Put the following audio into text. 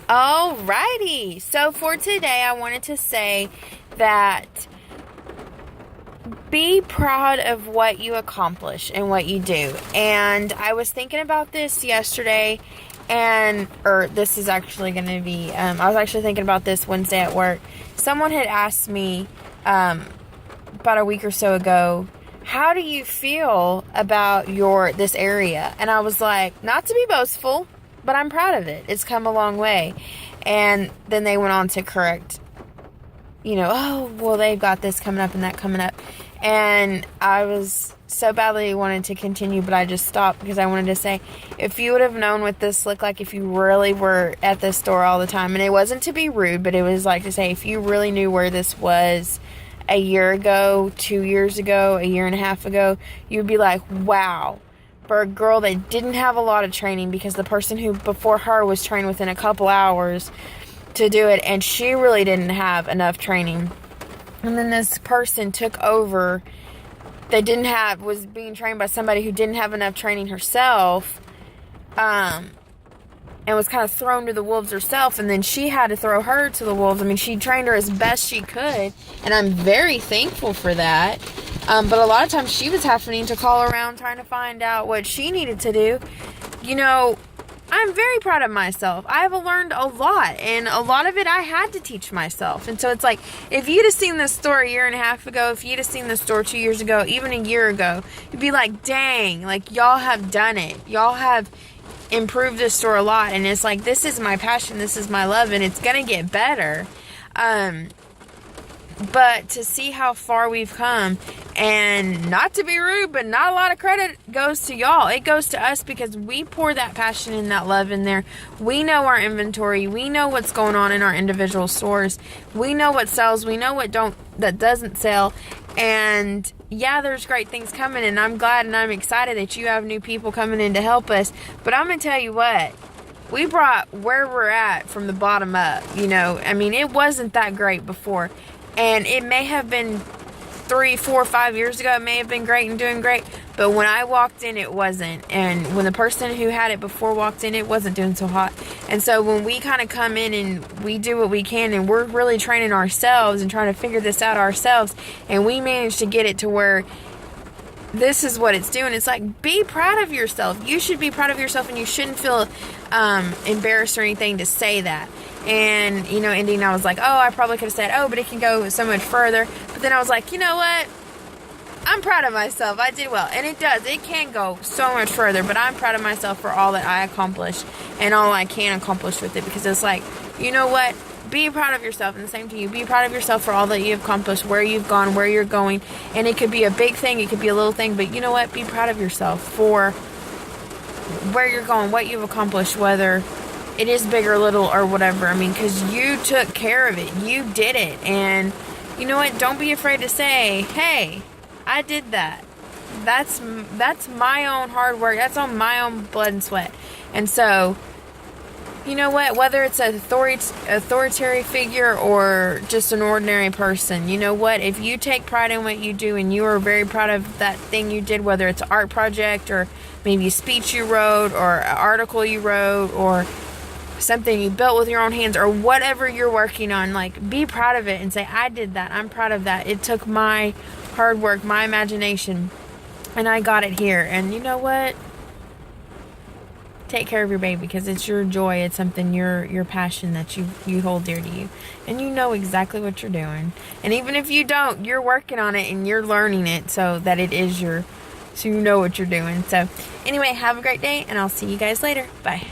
Alrighty, so for today I wanted to say that be proud of what you accomplish and what you do. And I was thinking about this yesterday, or this is actually going to be, I was actually thinking about this Wednesday at work. Someone had asked me about a week or so ago, how do you feel about this area? And I was like, not to be boastful, but I'm proud of it. It's come a long way. And then they went on to correct, oh, well, they've got this coming up and that coming up. And I was so badly wanted to continue, but I just stopped because I wanted to say, if you would have known what this looked like if you really were at this store all the time, and it wasn't to be rude, but it was like to say, if you really knew where this was a year ago, 2 years ago, a year and a half ago, you'd be like, wow. For a girl that didn't have a lot of training, because the person who before her was trained within a couple hours to do it, and she really didn't have enough training. And then this person took over that was being trained by somebody who didn't have enough training herself, and was kind of thrown to the wolves herself, and then she had to throw her to the wolves. I mean, she trained her as best she could, and I'm very thankful for that. But a lot of times she was having to call around trying to find out what she needed to do. I'm very proud of myself. I've learned a lot, and a lot of it I had to teach myself. And so it's like, if you'd have seen this store a year and a half ago, if you'd have seen this store 2 years ago, even a year ago, you'd be like, dang, like, y'all have done it. Y'all have improved this store a lot. And it's like, this is my passion, this is my love, and it's gonna get better. But to see how far we've come, and not to be rude, but not a lot of credit goes to y'all. It goes to us because we pour that passion and that love in there. We know our inventory. We know what's going on in our individual stores. We know what sells. We know that doesn't sell. And yeah, there's great things coming, and I'm glad and I'm excited that you have new people coming in to help us. But I'm going to tell you what. We brought where we're at from the bottom up, I mean, it wasn't that great before. And it may have been 3, 4, 5 years ago, it may have been great and doing great, but when I walked in, it wasn't. And when the person who had it before walked in, it wasn't doing so hot. And so when we kind of come in and we do what we can, and we're really training ourselves and trying to figure this out ourselves, and we manage to get it to where this is what it's doing. It's like, be proud of yourself. You should be proud of yourself, and you shouldn't feel embarrassed or anything to say that. And, Indy and I was like, oh, I probably could have said, oh, but it can go so much further. But then I was like, you know what? I'm proud of myself. I did well. And it does. It can go so much further. But I'm proud of myself for all that I accomplished and all I can accomplish with it. Because it's like, you know what? Be proud of yourself. And the same to you. Be proud of yourself for all that you've accomplished, where you've gone, where you're going. And it could be a big thing. It could be a little thing. But you know what? Be proud of yourself for where you're going, what you've accomplished, whether it is big or little or whatever. I mean, because you took care of it. You did it. And you know what? Don't be afraid to say, hey, I did that. That's my own hard work. That's on my own blood and sweat. And so, you know what? Whether it's an authority figure or just an ordinary person, you know what? If you take pride in what you do and you are very proud of that thing you did, whether it's an art project or maybe a speech you wrote or an article you wrote or something you built with your own hands or whatever you're working on, like, be proud of it and say, I did that. I'm proud of that. It took my hard work, my imagination, and I got it here. And you know what? Take care of your baby, because it's your joy. It's something, your passion that you hold dear to you. And you know exactly what you're doing. And even if you don't, you're working on it and you're learning it so that it is so you know what you're doing. So anyway, have a great day, and I'll see you guys later. Bye.